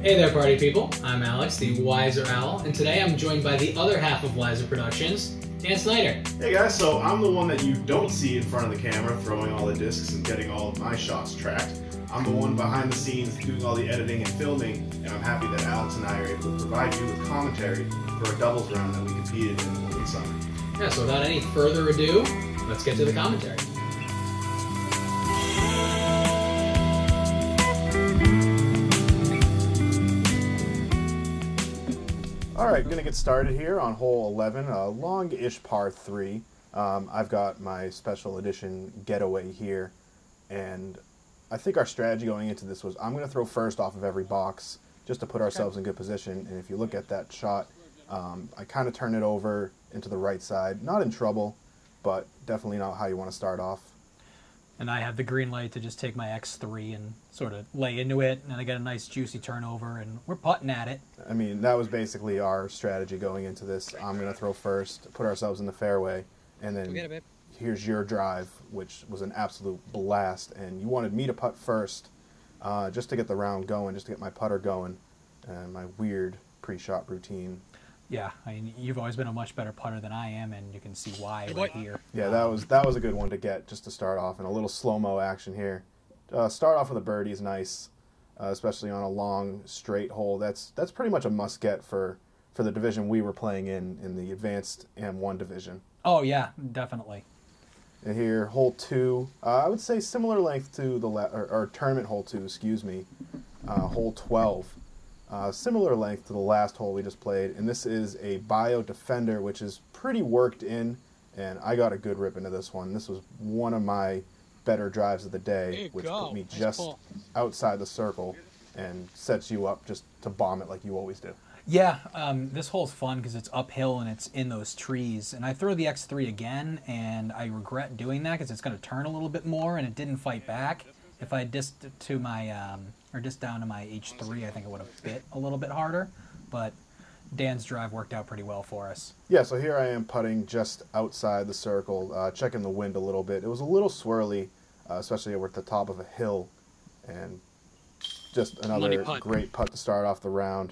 Hey there, party people. I'm Alex, the Whyzer Owl, and today I'm joined by the other half of Whyzer Productions, Dan Snyder. Hey guys, so I'm the one that you don't see in front of the camera throwing all the discs and getting all of my shots tracked. I'm the one behind the scenes doing all the editing and filming, and I'm happy that Alex and I are able to provide you with commentary for a doubles round that we competed in over the summer. Yeah, so without any further ado, let's get to the commentary. Alright, going to get started here on hole 11, a long-ish par 3. I've got my special edition getaway here, and I think our strategy going into this was I'm going to throw first off of every box just to put ourselves in good position, and if you look at that shot, I kind of turn it over into the right side. Not in trouble, but definitely not how you want to start off. And I have the green light to just take my X3 and sort of lay into it, and I get a nice juicy turnover, and we're putting at it. I mean, that was basically our strategy going into this. I'm going to throw first, put ourselves in the fairway, and then here's your drive, which was an absolute blast. And you wanted me to putt first just to get the round going, just to get my putter going, and my weird pre-shot routine. Yeah, I mean, you've always been a much better putter than I am, and you can see why right here. Yeah, that was a good one to get just to start off, and a little slow-mo action here. Start off with a birdie is nice, especially on a long, straight hole. That's pretty much a must-get for the division we were playing in the advanced M1 division. Oh, yeah, definitely. And here, hole 2, I would say similar length to the or tournament hole 2, excuse me, hole 12. Similar length to the last hole we just played, and this is a Bio Defender, which is pretty worked in, and I got a good rip into this one. This was one of my better drives of the day, which put me just outside the circle and sets you up just to bomb it like you always do. Yeah, this hole's fun because it's uphill and it's in those trees, and I throw the X3 again, and I regret doing that because it's going to turn a little bit more, and it didn't fight back. If I dissed to my, or just down to my H3, I think it would have bit a little bit harder, but Dan's drive worked out pretty well for us. Yeah, so here I am putting just outside the circle, checking the wind a little bit. It was a little swirly, especially over at the top of a hill, and just another great putt to start off the round.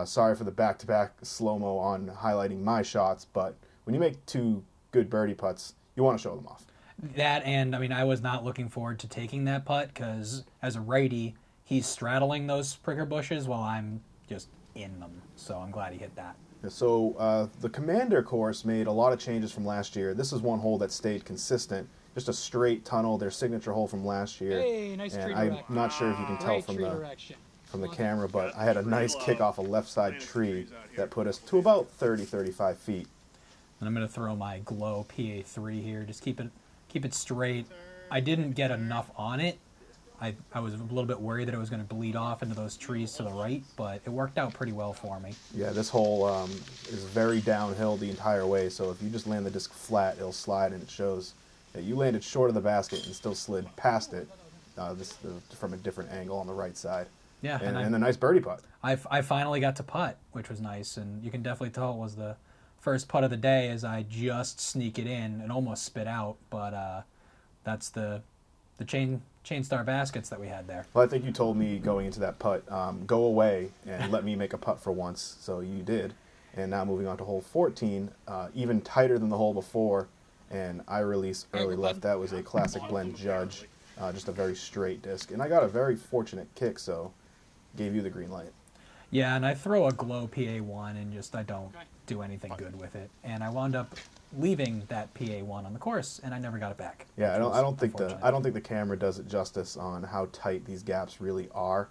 Sorry for the back-to-back slow-mo on highlighting my shots, but when you make two good birdie putts, you want to show them off. That, and I mean, I was not looking forward to taking that putt because as a righty, he's straddling those pricker bushes while I'm just in them. So I'm glad he hit that. So the Commander course made a lot of changes from last year. This is one hole that stayed consistent, just a straight tunnel, their signature hole from last year. Hey, nice and I'm not sure if you can tell from the camera, but I had a nice kick off a left side tree that put us to about 30-35 feet. And I'm going to throw my Glow PA3 here. Just keep it straight. I didn't get enough on it. I was a little bit worried that it was going to bleed off into those trees to the right, but it worked out pretty well for me. Yeah, this hole is very downhill the entire way, so if you just land the disc flat, it'll slide, and it shows that you landed short of the basket and still slid past it from a different angle on the right side. Yeah, and a nice birdie putt. I finally got to putt, which was nice, and you can definitely tell it was the first putt of the day as I just sneak it in and almost spit out, but that's the chain star baskets that we had there. Well, I think you told me going into that putt, go away and let me make a putt for once, so you did. And now moving on to hole 14, even tighter than the hole before, and I release early left. That was a classic blend judge, just a very straight disc, and I got a very fortunate kick, so gave you the green light. Yeah, and I throw a Glow PA1 and just I don't do anything good with it, and I wound up leaving that PA1 on the course, and I never got it back. Yeah, I don't think the camera does it justice on how tight these gaps really are.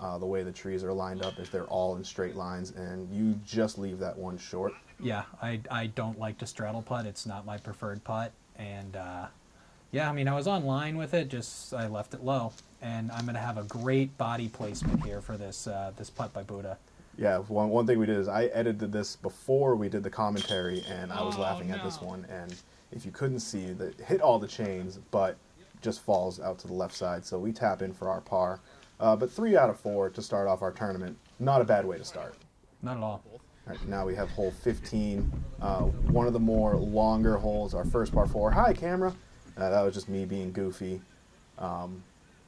The way the trees are lined up is they're all in straight lines, and you just leave that one short. Yeah, I don't like to straddle putt. It's not my preferred putt, and yeah, I mean, I was on line with it, just I left it low, and I'm going to have a great body placement here for this this putt by Buddah. Yeah, one thing we did is I edited this before we did the commentary, and I was laughing at this one, and if you couldn't see, that hit all the chains, but just falls out to the left side, so we tap in for our par. But 3 out of 4 to start off our tournament, not a bad way to start. Not at all. All right, now we have hole 15, one of the more longer holes, our first par 4. Hi, camera. That was just me being goofy.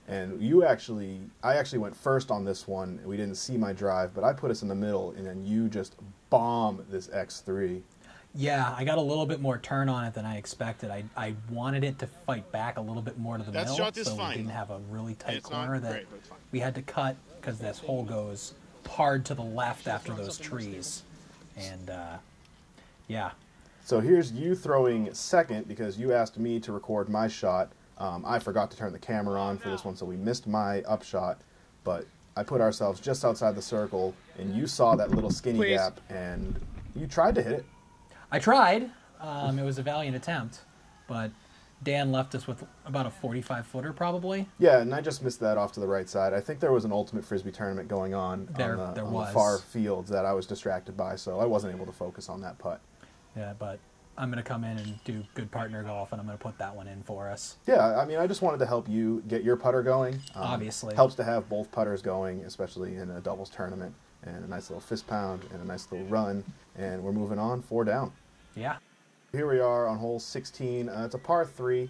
And I actually went first on this one. We didn't see my drive, but I put us in the middle, and then you just bomb this X3. Yeah, I got a little bit more turn on it than I expected. I wanted it to fight back a little bit more to the middle, so we didn't have a really tight corner that we had to cut because this hole goes hard to the left after those trees. And, yeah. So here's you throwing second because you asked me to record my shot. I forgot to turn the camera on for this one, so we missed my upshot. But I put ourselves just outside the circle, and you saw that little skinny gap, and you tried to hit it. I tried. It was a valiant attempt, but Dan left us with about a 45-footer probably. Yeah, and I just missed that off to the right side. I think there was an Ultimate Frisbee tournament going on the far fields that I was distracted by, so I wasn't able to focus on that putt. Yeah, but I'm going to come in and do good partner golf, and I'm going to put that one in for us. Yeah, I mean, I just wanted to help you get your putter going. Obviously. Helps to have both putters going, especially in a doubles tournament, and a nice little fist pound and a nice little run, and we're moving on, 4 down. Yeah. Here we are on hole 16. It's a par 3.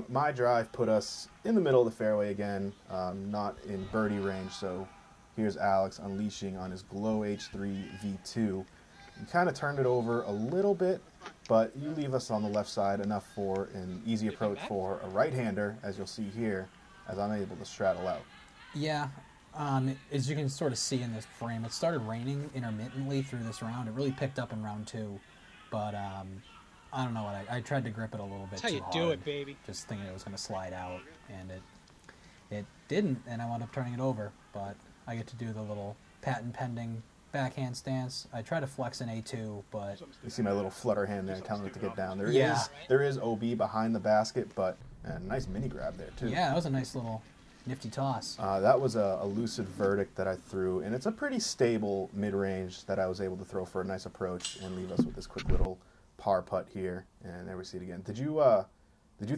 My drive put us in the middle of the fairway again, not in birdie range, so here's Alex unleashing on his Glow H3 V2. You kind of turned it over a little bit, but you leave us on the left side enough for an easy approach for a right-hander, as you'll see here, as I'm able to straddle out. Yeah. As you can sort of see in this frame, it started raining intermittently through this round. It really picked up in round 2. But I don't know what I tried to grip it a little bit too hard. That's how you do it, baby. Just thinking it was going to slide out, and it didn't, and I wound up turning it over. But I get to do the little patent pending backhand stance. I try to flex an A2, but you see my little flutter hand there telling it to get down. There is OB behind the basket, but a nice mini grab there too. Yeah, that was a nice little nifty toss. That was a lucid verdict that I threw, and it's a pretty stable mid-range that I was able to throw for a nice approach and leave us with this quick little par putt here. And there we see it again. Did you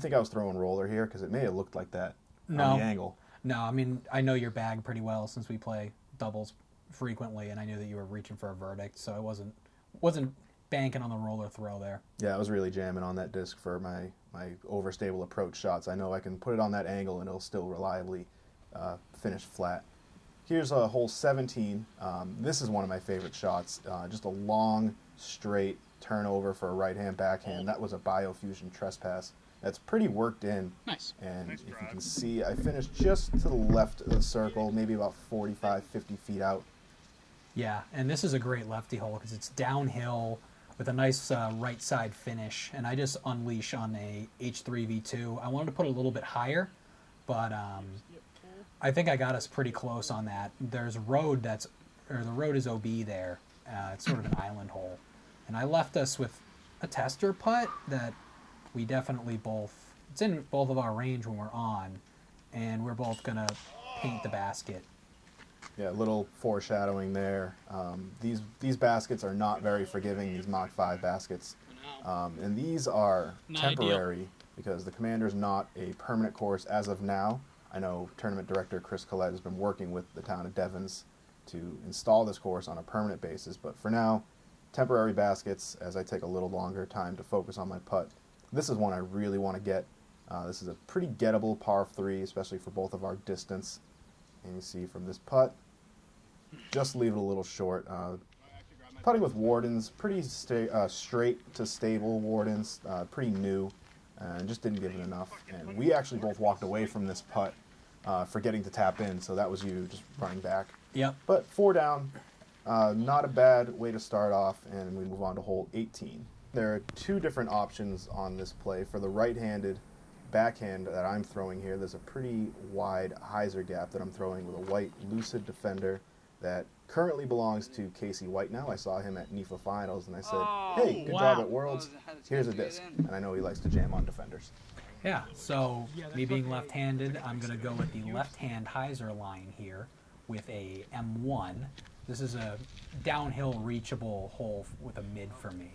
think I was throwing roller here? Because it may have looked like that on the angle. No, I mean, I know your bag pretty well since we play doubles frequently, and I knew that you were reaching for a verdict, so I wasn't banking on the roller throw there. Yeah, I was really jamming on that disc for my overstable approach shots. I know I can put it on that angle and it'll still reliably finish flat. Here's a hole 17. This is one of my favorite shots. Just a long, straight turnover for a right-hand backhand. That was a Biofusion trespass. That's pretty worked in. Nice. And if you can see, I finished just to the left of the circle, maybe about 45, 50 feet out. Yeah, and this is a great lefty hole because it's downhill with a nice right side finish, and I just unleash on a H3 V2. I wanted to put it a little bit higher, but I think I got us pretty close on that. There's a road the road is OB there. It's sort of an island hole, and I left us with a tester putt that we definitely it's in both of our range when we're on, and we're both gonna paint the basket. Yeah, a little foreshadowing there. These baskets are not very forgiving, these Mach 5 baskets. And these are temporary because the Commander's not a permanent course as of now. I know Tournament Director Chris Collette has been working with the town of Devens to install this course on a permanent basis. But for now, temporary baskets as I take a little longer time to focus on my putt. This is one I really want to get. This is a pretty gettable par 3, especially for both of our distance. And you see from this putt, just leave it a little short. Putting with Wardens, pretty straight to stable Wardens, pretty new, and just didn't give it enough. And we actually both walked away from this putt forgetting to tap in, so that was you just running back. Yep. But 4 down, not a bad way to start off, and we move on to hole 18. There are 2 different options on this play. For the right-handed backhand that I'm throwing here, there's a pretty wide hyzer gap that I'm throwing with a white Lucid Defender that currently belongs to Casey White now. I saw him at NIFA Finals, and I said, hey, good job at Worlds. Here's a disc. And I know he likes to jam on defenders. Yeah, so me being left-handed, I'm going to go with the left-hand hyzer line here with a M1. This is a downhill reachable hole with a mid for me.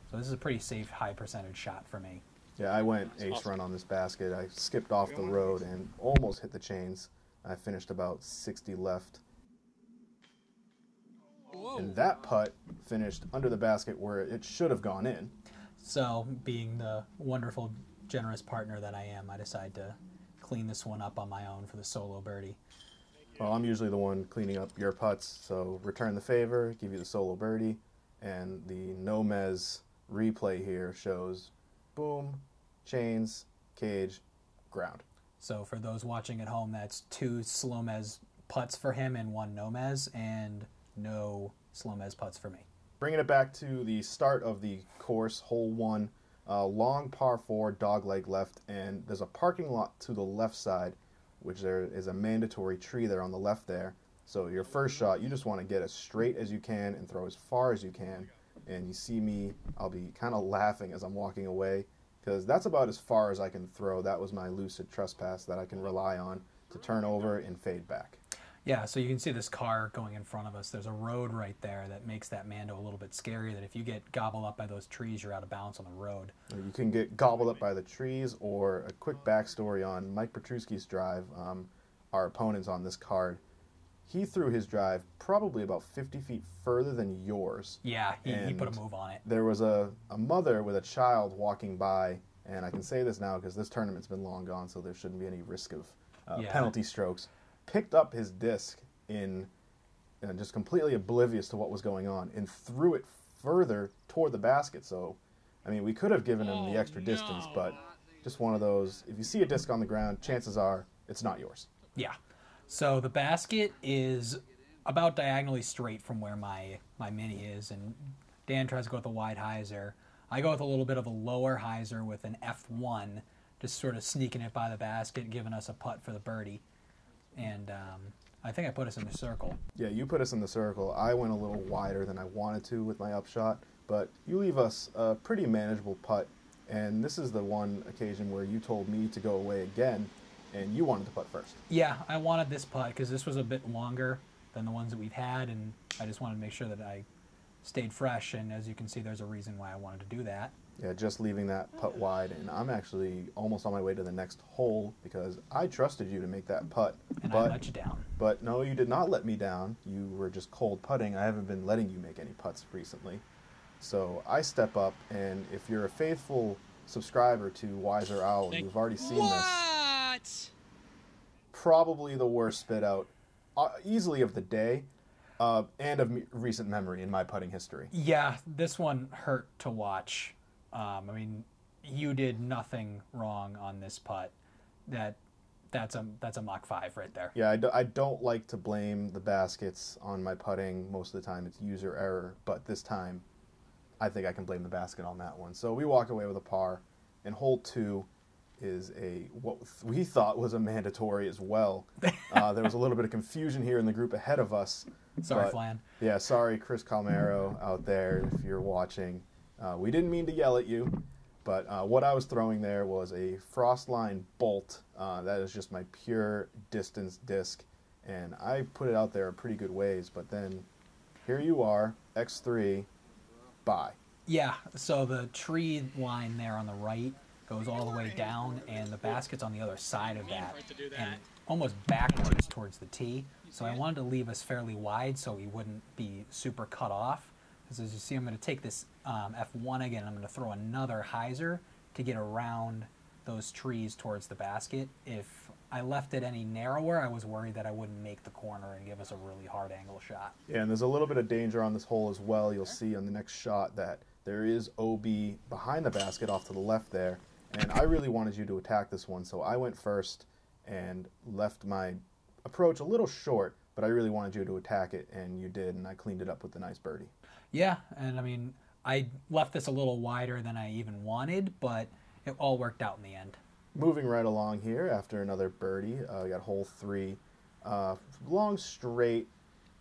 So this is a pretty safe, high percentage shot for me. Yeah, I went ace run on this basket. I skipped off the road and almost hit the chains. I finished about 60 left. And that putt finished under the basket where it should have gone in. So, being the wonderful, generous partner that I am, I decide to clean this one up on my own for the solo birdie. Well, I'm usually the one cleaning up your putts, so return the favor, give you the solo birdie, and the no mez replay here shows boom, chains, cage, ground. So for those watching at home, that's 2 slow mez putts for him and 1 no mez, and no slow mez putts for me. Bringing it back to the start of the course, hole 1, long par 4, dogleg left, and there's a parking lot to the left side, which there is a mandatory tree there on the left there. So your first shot, you just want to get as straight as you can and throw as far as you can. And you see me, I'll be kind of laughing as I'm walking away, because that's about as far as I can throw. That was my lucid trespass that I can rely on to turn over and fade back. Yeah, so you can see this car going in front of us. There's a road right there that makes that Mando a little bit scary, that if you get gobbled up by those trees, you're out of bounds on the road. You can get gobbled up by the trees, or a quick backstory on Mike Petruski's drive, our opponents on this card. He threw his drive probably about 50 feet further than yours. Yeah, he put a move on it. There was a mother with a child walking by, and I can say this now because this tournament's been long gone, so there shouldn't be any risk of penalty strokes. Picked up his disc in just completely oblivious to what was going on and threw it further toward the basket. So, I mean, we could have given him the extra distance, but just one of those, if you see a disc on the ground, chances are it's not yours. Yeah. So the basket is about diagonally straight from where my mini is, and Dan tries to go with a wide hyzer. I go with a little bit of a lower hyzer with an F1, just sort of sneaking it by the basket, giving us a putt for the birdie. And I think I put us in the circle. Yeah, you put us in the circle. I went a little wider than I wanted to with my upshot, but you leave us a pretty manageable putt. And this is the one occasion where you told me to go away again, and you wanted to putt first. Yeah, I wanted this putt because this was a bit longer than the ones that we've had, and I just wanted to make sure that I stayed fresh. And as you can see, there's a reason why I wanted to do that. Yeah, just leaving that putt wide, and I'm actually almost on my way to the next hole because I trusted you to make that putt. And I let you down. But no, you did not let me down. You were just cold putting. I haven't been letting you make any putts recently. So I step up, and if you're a faithful subscriber to Whyzer Owl, you've already seen this. Probably the worst spit out, easily of the day, and of recent memory in my putting history. Yeah, this one hurt to watch. I mean, you did nothing wrong on this putt. That's a Mach 5 right there. Yeah, I don't like to blame the baskets on my putting. Most of the time it's user error, but this time I think I can blame the basket on that one. So we walk away with a par, and hole 2 is what we thought was a mandatory as well. There was a little bit of confusion here in the group ahead of us. Sorry, Flan. Yeah, sorry, Chris Calmero out there, if you're watching. We didn't mean to yell at you, but what I was throwing there was a Frostline Bolt. That is just my pure distance disc, and I put it out there a pretty good ways, but then here you are, X3, bye. Yeah, so the tree line there on the right goes all the way down, and the basket's on the other side of that, and almost backwards towards the tee. So I wanted to leave us fairly wide so we wouldn't be super cut off. Because as you see, I'm going to take this F1 again, and I'm going to throw another hyzer to get around those trees towards the basket. If I left it any narrower, I was worried that I wouldn't make the corner and give us a really hard angle shot. Yeah, and there's a little bit of danger on this hole as well. You'll see on the next shot that there is OB behind the basket off to the left there. And I really wanted you to attack this one, so I went first and left my approach a little short, but I really wanted you to attack it, and you did, and I cleaned it up with a nice birdie. Yeah, and I mean, I left this a little wider than I even wanted, but it all worked out in the end. Moving right along here after another birdie, we got hole 3. Long straight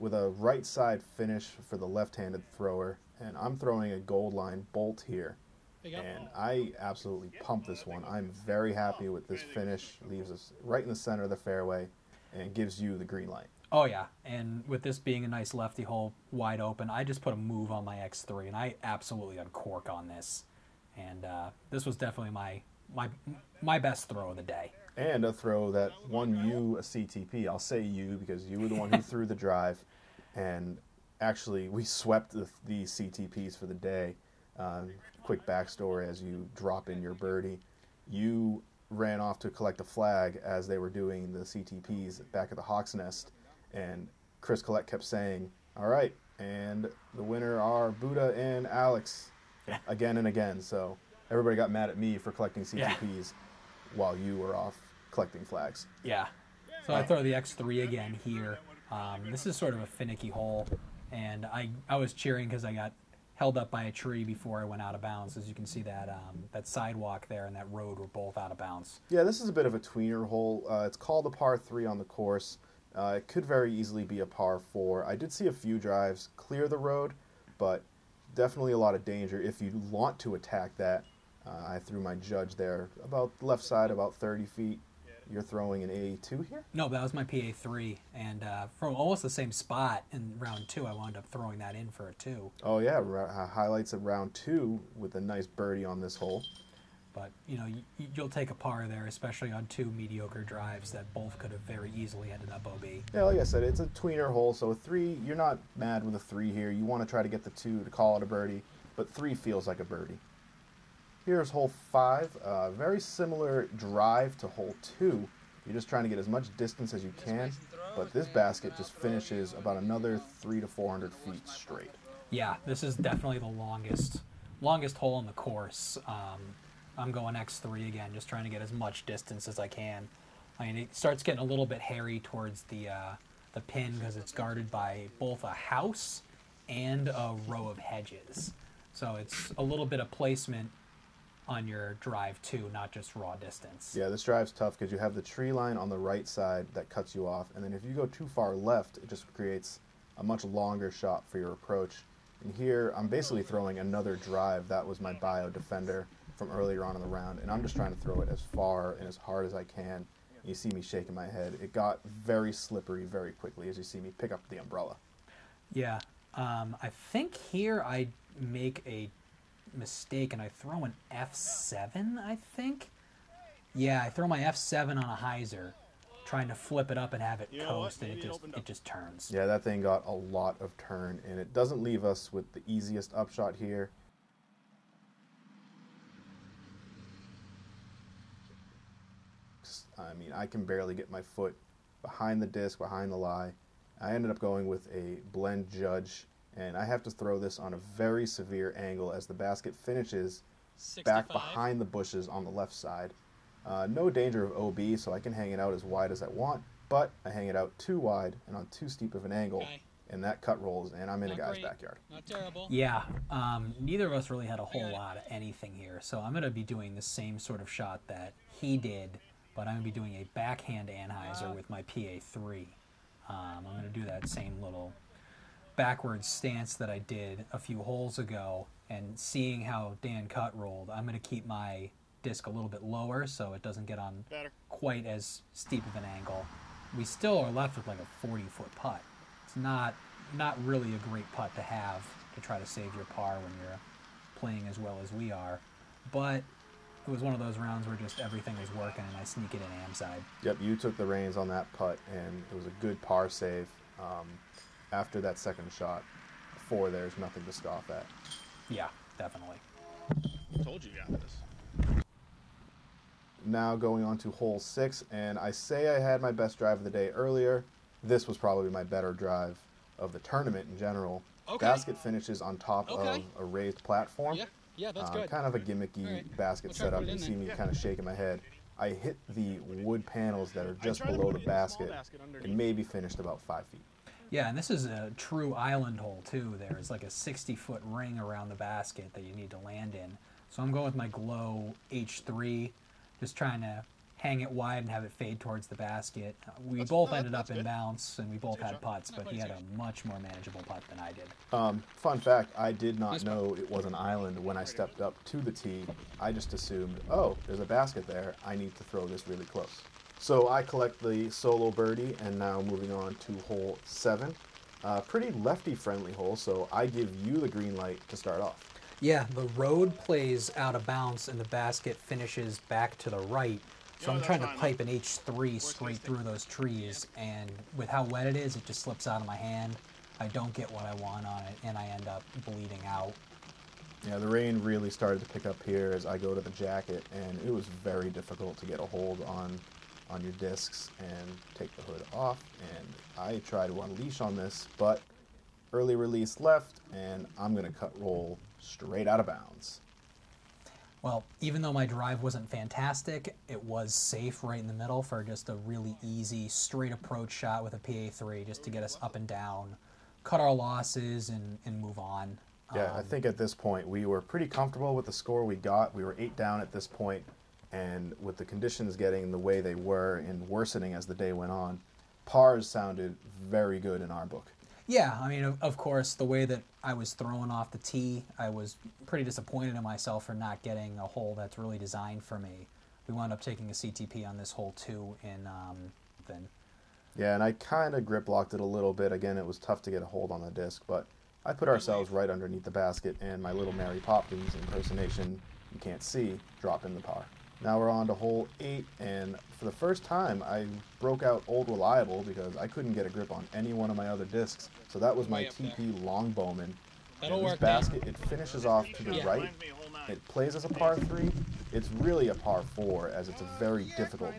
with a right side finish for the left-handed thrower, and I'm throwing a gold line bolt here. And I absolutely pumped this one. I'm very happy with this finish. Leaves us right in the center of the fairway and gives you the green light. Oh, yeah. And with this being a nice lefty hole wide open, I just put a move on my X3, and I absolutely uncork on this. And this was definitely my best throw of the day. And a throw that won you a CTP. I'll say you because you were the one who threw the drive. And actually, we swept the CTPs for the day. Quick backstory as you drop in your birdie. You ran off to collect a flag as they were doing the CTPs back at the Hawk's Nest, and Chris Collette kept saying, "All right, and the winner are Buddah and Alex," again and again. So everybody got mad at me for collecting CTPs while you were off collecting flags. Yeah. So I throw the X3 again here. This is sort of a finicky hole, and I was cheering because I got held up by a tree before I went out of bounds. As you can see, that that sidewalk there and that road were both out of bounds. Yeah, this is a bit of a tweener hole. It's called a par 3 on the course. It could very easily be a par 4. I did see a few drives clear the road, but definitely a lot of danger if you want to attack that. I threw my judge there about left side, about 30 feet. You're throwing an A2 here? No, that was my PA3, and from almost the same spot in round 2, I wound up throwing that in for a 2. Oh yeah, highlights of round 2 with a nice birdie on this hole. But, you know, you'll take a par there, especially on 2 mediocre drives that both could have very easily ended up OB. Yeah, like I said, it's a tweener hole, so a 3, you're not mad with a 3 here. You want to try to get the 2 to call it a birdie, but 3 feels like a birdie. Here's hole 5, very similar drive to hole 2. You're just trying to get as much distance as you can, but this basket just finishes about another 300 to 400 feet straight. Yeah, this is definitely the longest hole in the course. I'm going X3 again, just trying to get as much distance as I can. I mean, it starts getting a little bit hairy towards the pin because it's guarded by both a house and a row of hedges. So it's a little bit of placement on your drive too, not just raw distance. Yeah, this drive's tough because you have the tree line on the right side that cuts you off, and then if you go too far left, it just creates a much longer shot for your approach. And here, I'm basically throwing another drive. That was my bio defender from earlier on in the round, and I'm just trying to throw it as far and as hard as I can. You see me shaking my head. It got very slippery very quickly as you see me pick up the umbrella. Yeah, I think here I make a mistake and I throw an F7, I think. Yeah, I throw my F7 on a hyzer, trying to flip it up and have it coast, and it just turns. Yeah, that thing got a lot of turn, and it doesn't leave us with the easiest upshot here. I mean, I can barely get my foot behind the disc, behind the lie. I ended up going with a blend judge, and I have to throw this on a very severe angle as the basket finishes 65. Back behind the bushes on the left side. No danger of OB, so I can hang it out as wide as I want, but I hang it out too wide and on too steep of an angle, and that cut rolls, and I'm in a guy's backyard. Not terrible. Yeah, neither of us really had a whole lot of anything here, so I'm going to be doing the same sort of shot that he did, but I'm going to be doing a backhand anhyzer with my PA3. I'm going to do that same little backwards stance that I did a few holes ago, and seeing how Dan cut rolled, I'm going to keep my disc a little bit lower so it doesn't get on quite as steep of an angle. We still are left with like a 40-foot putt. It's not really a great putt to have to try to save your par when you're playing as well as we are, but it was one of those rounds where just everything was working and I sneak it in am side. Yep, you took the reins on that putt, and it was a good par save. After that second shot, 4 there's nothing to scoff at. Yeah, definitely. Told you got this. Now going on to hole 6, and I say I had my best drive of the day earlier. This was probably my better drive of the tournament in general. Basket finishes on top of a raised platform. Yeah, that's good. Kind of a gimmicky basket setup. You see me kind of shaking my head. I hit the wood panels that are just below the basket and maybe finished about 5 feet. Yeah, and this is a true island hole too. There's like a 60-foot ring around the basket that you need to land in. So I'm going with my Glow H3, just trying to hang it wide and have it fade towards the basket. We both ended up in bounce, and we both had putts, but he had a much more manageable putt than I did. Fun fact, I did not know it was an island when I stepped up to the tee. I just assumed, oh, there's a basket there. I need to throw this really close. So I collect the solo birdie, and now moving on to hole 7. Pretty lefty-friendly hole, so I give you the green light to start off. Yeah, the road plays out of bounds, and the basket finishes back to the right. So I'm trying to pipe an H3 straight through those trees, and with how wet it is, it just slips out of my hand. I don't get what I want on it, and I end up bleeding out. Yeah, the rain really started to pick up here as I go to the jacket, and it was very difficult to get a hold on your discs and take the hood off. And I tried to unleash on this, but early release left, and I'm going to cut roll straight out of bounds. Well, even though my drive wasn't fantastic, it was safe right in the middle for just a really easy, straight approach shot with a PA3 just to get us up and down, cut our losses, and move on. Yeah, I think at this point we were pretty comfortable with the score we got. We were 8 down at this point, and with the conditions getting the way they were and worsening as the day went on, pars sounded very good in our book. Yeah, I mean, of course, the way that I was throwing off the tee, I was pretty disappointed in myself for not getting a hole that's really designed for me. We wound up taking a CTP on this hole too in then. Yeah, and I kind of grip locked it a little bit. Again, it was tough to get a hold on the disc, but I put ourselves right underneath the basket, and my little Mary Poppins impersonation, you can't see, drop in the par. Now we're on to hole 8, and for the first time I broke out Old Reliable because I couldn't get a grip on any one of my other discs. So that was my TP Longbowman. And this basket, it finishes off to the right. It plays as a par 3. It's really a par 4, as it's a very difficult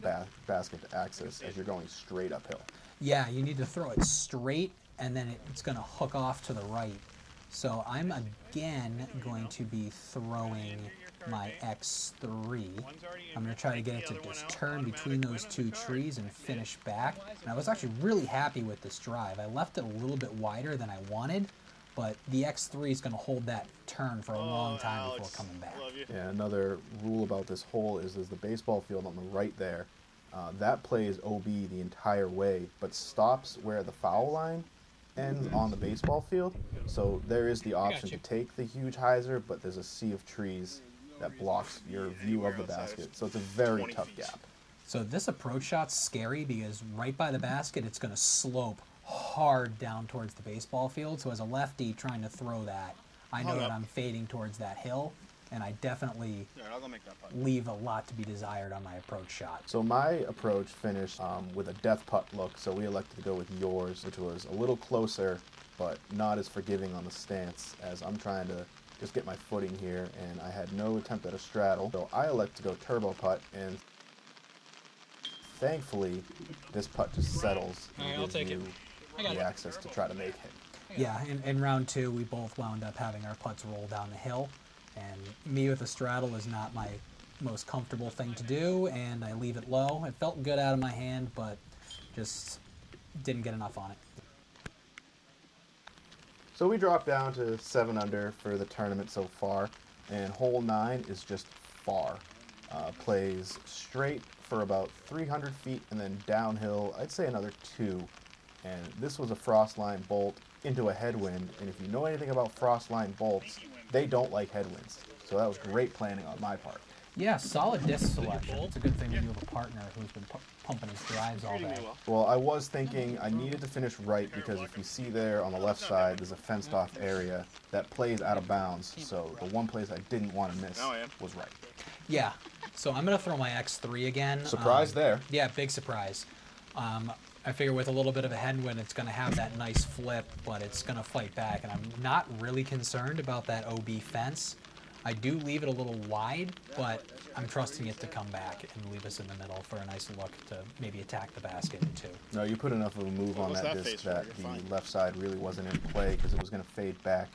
basket to access as you're going straight uphill. Yeah, you need to throw it straight, and then it's going to hook off to the right. So I'm again going to be throwing my X3. I'm going to try to get it to just turn between those two trees and finish back. And I was actually really happy with this drive. I left it a little bit wider than I wanted, but the X3 is going to hold that turn for a long time before coming back. Yeah, another rule about this hole is there's the baseball field on the right there. That plays OB the entire way, but stops where the foul line ends on the baseball field. So there is the option to take the huge hyzer, but there's a sea of trees that blocks your view of the basket. So it's a very tough gap. So this approach shot's scary because right by the basket, it's going to slope hard down towards the baseball field. So as a lefty trying to throw that, I know that I'm fading towards that hill, and I definitely leave a lot to be desired on my approach shot. So my approach finished with a death putt look, so we elected to go with yours, which was a little closer, but not as forgiving on the stance, as I'm trying to just get my footing here, and I had no attempt at a straddle. So I elect to go turbo putt, and thankfully, this putt just settles and gives you the access to try to make it. Yeah, in round 2, we both wound up having our putts roll down the hill, and me with a straddle is not my most comfortable thing to do, and I leave it low. It felt good out of my hand, but just didn't get enough on it. So we dropped down to 7 under for the tournament so far, and hole 9 is just far. Plays straight for about 300 feet and then downhill, I'd say another 2. And this was a frost line bolt into a headwind, and if you know anything about frost line bolts, they don't like headwinds. So that was great planning on my part. Yeah, solid disc selection. It's a good thing when you have a partner who's been pumping his drives all day. Well, I was thinking I needed to finish right because if you see there on the left side, there's a fenced off area that plays out of bounds. So the one place I didn't want to miss was right. Yeah, so I'm going to throw my X3 again. Surprise there. Yeah, big surprise. I figure with a little bit of a headwind, it's going to have that nice flip, but it's going to fight back. And I'm not really concerned about that OB fence. I do leave it a little wide, but I'm trusting it to come back and leave us in the middle for a nice look to maybe attack the basket in 2. No, you put enough of a move on that disc that the left side really wasn't in play because it was going to fade back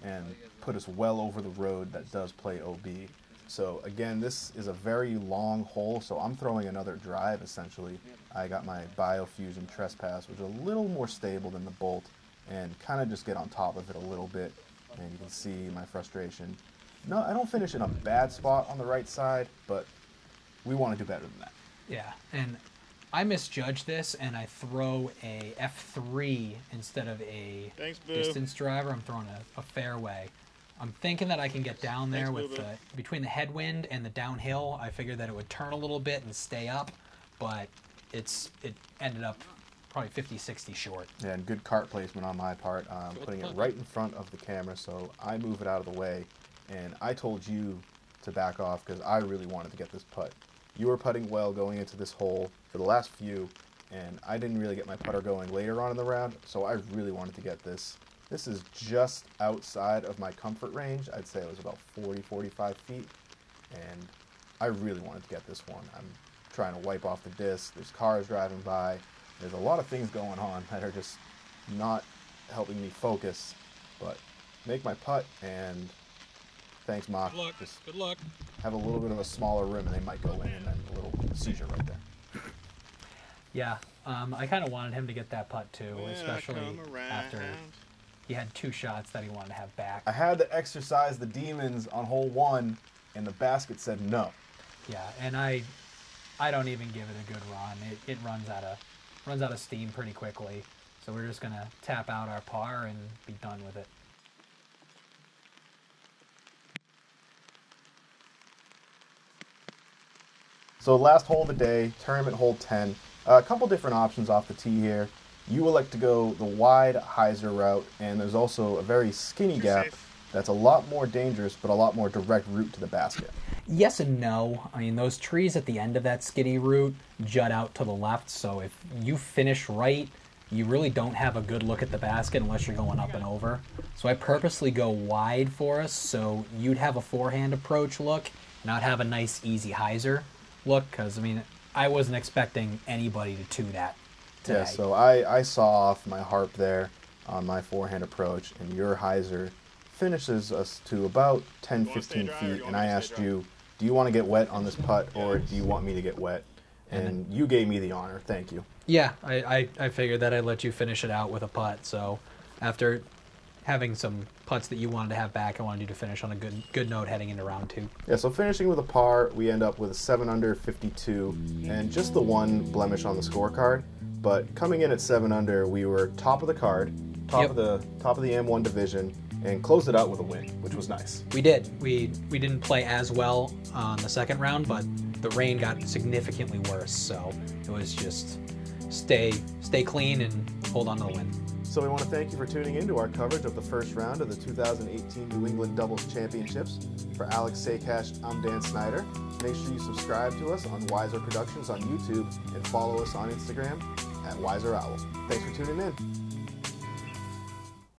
and put us well over the road that does play OB. So again, this is a very long hole, so I'm throwing another drive essentially. I got my Biofusion Trespass, which is a little more stable than the Bolt, and kind of just get on top of it a little bit, and you can see my frustration. No, I don't finish in a bad spot on the right side, but we want to do better than that. Yeah, and I misjudged this, and I throw a F3 instead of a distance driver. I'm throwing a fairway. I'm thinking that I can get down there with between the headwind and the downhill. I figured that it would turn a little bit and stay up, but it ended up probably 50-60 short. Yeah, and good cart placement on my part. Putting it right in front of the camera, so I move it out of the way. And I told you to back off because I really wanted to get this putt. You were putting well going into this hole for the last few, and I didn't really get my putter going later on in the round, so I really wanted to get this. This is just outside of my comfort range. I'd say it was about 40, 45 feet. And I really wanted to get this one. I'm trying to wipe off the disc. There's cars driving by. There's a lot of things going on that are just not helping me focus. But make my putt, and thanks, Mock. Good luck. Just Good luck. have a little bit of a smaller rim, and they might go in, and then a little seizure right there. Yeah, I kind of wanted him to get that putt too, When I especially come around. after he had 2 shots that he wanted to have back. I had to exercise the demons on hole 1, and the basket said no. Yeah, and I don't even give it a good run. It runs out of steam pretty quickly. So we're just gonna tap out our par and be done with it. So last hole of the day, tournament hole 10. A couple different options off the tee here. You elect to go the wide hyzer route, and there's also a very skinny gap that's a lot more dangerous, but a lot more direct route to the basket. Yes and no. I mean, those trees at the end of that skinny route jut out to the left, so if you finish right, you really don't have a good look at the basket unless you're going up and over. So I purposely go wide for us, so you'd have a forehand approach look, and I'd have a nice, easy hyzer look, because, I mean, I wasn't expecting anybody to two that today. Yeah, so I saw off my harp there on my forehand approach, and your hyzer finishes us to about 10, 15 feet, and I asked you, do you want to get wet on this putt, or do you want me to get wet? And you gave me the honor. Thank you. Yeah, I figured that I'd let you finish it out with a putt. So after having some putts that you wanted to have back, I wanted you to finish on a good note heading into round 2. Yeah, so finishing with a par, we end up with a 7 under 52, and just the one blemish on the scorecard. But coming in at 7 under, we were top of the card, top of the M1 division, and closed it out with a win, which was nice. We did. We didn't play as well on the second round, but the rain got significantly worse. So it was just stay clean and hold on to the win. So we want to thank you for tuning in to our coverage of the first round of the 2018 New England Doubles Championships. For Alex Sakash, I'm Dan Snyder. Make sure you subscribe to us on Whyzer Productions on YouTube and follow us on Instagram at Whyzer Owl. Thanks for tuning in.